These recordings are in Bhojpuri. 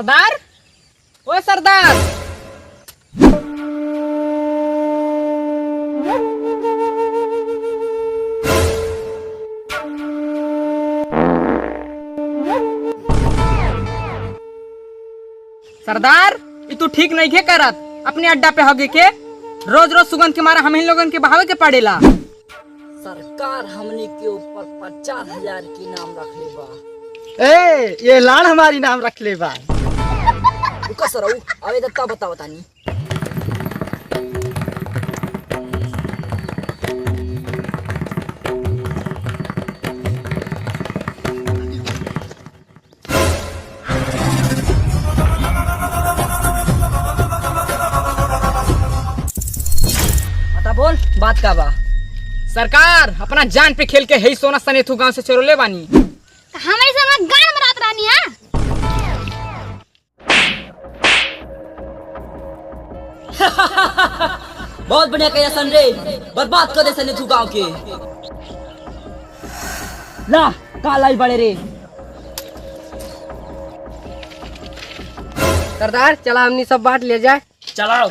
सरदार, ओ सरदार। सरदार, ये तू ठीक नहीं के करत। अपने अड्डा पे होगे के रोज रोज सुगंध के मारा हम इन लोगन के बहावे के पड़ेला। सरकार हमने के ऊपर 50,000 की नाम रख ले बा। ये लान हमारी नाम रख ले बा। रुका सर, अबे दत्ता बताओ तानी। बता बोल, बात का बा। सरकार, अपना जान पे खेल के है सोना सनेथु गांव से चोरले बानी। हमारे सामने गान मरात रानी है। बहुत बढ़िया कह सन रे, बर्बाद कर दे सनेथु गांव के। ला काला ही बड़े रे। सरदार, चला हमनी सब बांट ले जाए। चलाओ।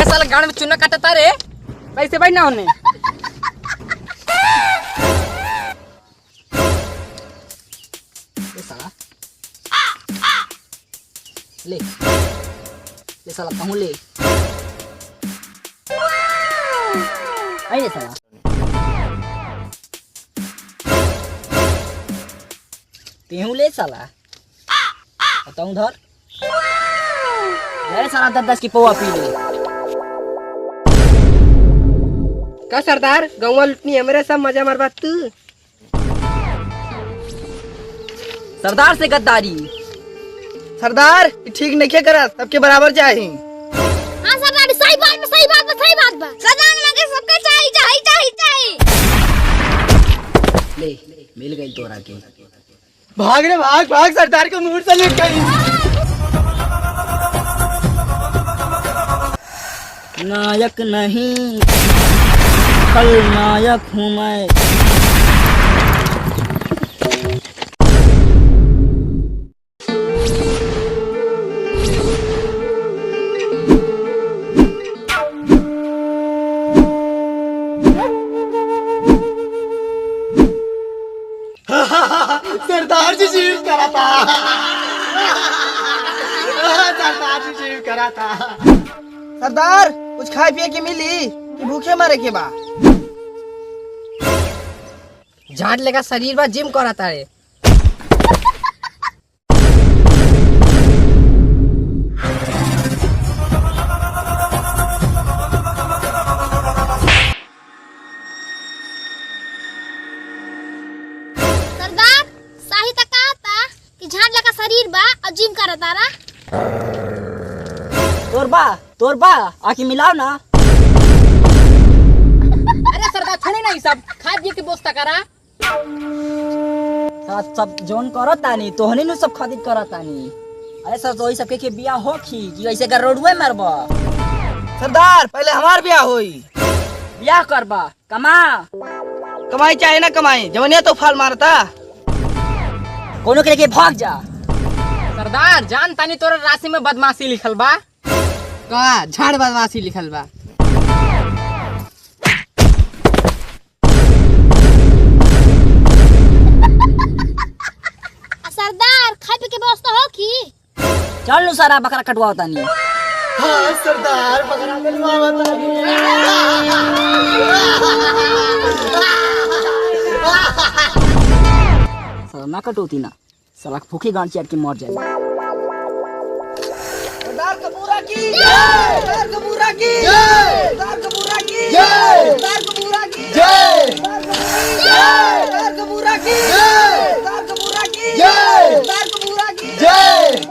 साला गाड़ में चुना काटता रे, कैसे बैठना होने। साला ले ले साला कहूँ ले आइए साला। तेहू ले साला, बताऊँ धर। अरे साला 10-10 की पौवा पी ले। का सरदार, गौवा लुटनी हमारे सब मजा मारबा तू। सरदार से गद्दारी। सरदार, ठीक नहीं के करा, सबके बराबर जाए। हाँ सरदार, सही बात में सही बात में सही बात बा। सरदार लगे सबके चाहिए चाहिए चाहिए चाहिए। ले मिल गई तोरा के। भाग रे भाग भाग, सरदार के मुंह से लूट गई। नायक नहीं कल नायक हूँ मैं। सरदार जी जीव करा था। सरदार जी जीव करा था। सरदार, कुछ खाए पिए के मिली कि भूखे मरे के बा? झाड़ लेगा शरीर बा, जिम कराता रे। सरदार, साही तक कहा था कि झाड़ लगा शरीर बा और जिम करता रहा। तोरबा आके मिलाओ ना। अरे सरदार, छोड़े ना ये सब, खा पिए के बोस्ता करा। सब जोन करत तानी तोहनी नु सब खरीद करत तानी। अरे सर, तो सब के बियाह होखी कि ऐसे का रोडवे मारबा। सरदार, पहले हमार ब्याह होई। बियाह करबा, कमा। कमाई चाहे ना कमाई, जवनिया तो फाल मारता। कोनो के लेके भाग जा। सरदार, जान तानी तोरा राशि में बदमाशी लिखल बा। का झाड़ बदमाशी लिखल बा। सरदार, खाए पी के व्यवस्था हो की? चल नु सारा बकरा कटवाओ तानी। हाँ सरदार, बकरा कटवावा तानी। साला ना कटोती ना, साला भूखी गांड चाट के मर जाए। सरदार कपूरा की जय, सरदार कपूरा की जय, सरदार कपूरा की जय, सरदार कपूरा की जय, सरदार कपूरा की जय, सरदार कपूरा की जय, सरदार कपूरा की जय।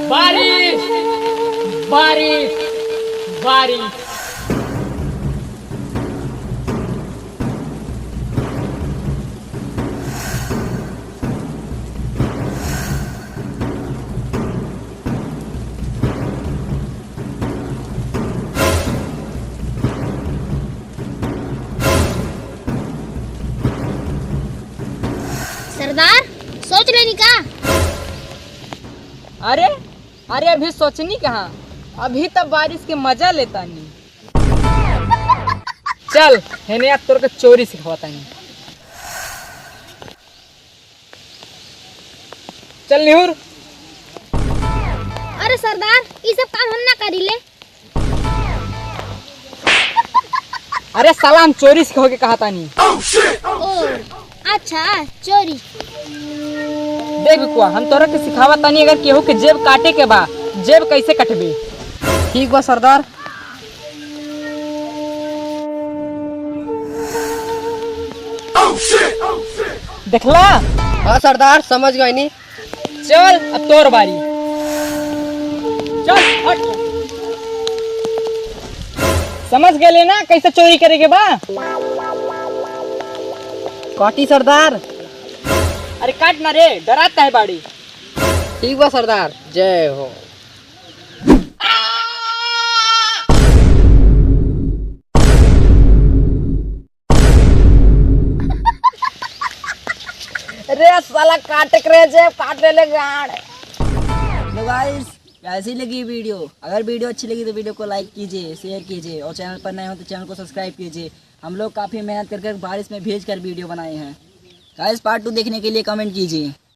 बारिश बारिश बारिश। सरदार सोच लेनी का? अरे अरे अभी सोचनी कहाँ, अभी तब बारिश के मजा लेता नहीं। चल हेने अब तोर के चोरी सिखवाता नहीं। चल निहुर। अरे सरदार ये सब काम हम ना करी ले। अरे साला हम चोरी सिखो के कहा था नहीं। ओ अच्छा चोरी। देख कुआ हम तोरा के सिखावा तानी, अगर केहू के जेब काटे के बा जेब कैसे कटबे। ठीक बा सरदार। देखला? हाँ सरदार समझ गए नी। चल अब तोर बारी। चल हट। समझ गए ना कैसे चोरी करेगे बा? काटी सरदार। अरे काट ना रे, डराता है बाड़ी। ठीक बा सरदार, जय हो। अरे साला काटे करे जेब काट ले गाड़। तो गाइस कैसी लगी वीडियो? अगर वीडियो अच्छी लगी तो वीडियो को लाइक कीजिए, शेयर कीजिए और चैनल पर नए हो तो चैनल को सब्सक्राइब कीजिए। हम लोग काफ़ी मेहनत करके बारिश में भेज कर वीडियो बनाए हैं। गाइस पार्ट 2 देखने के लिए कमेंट कीजिए।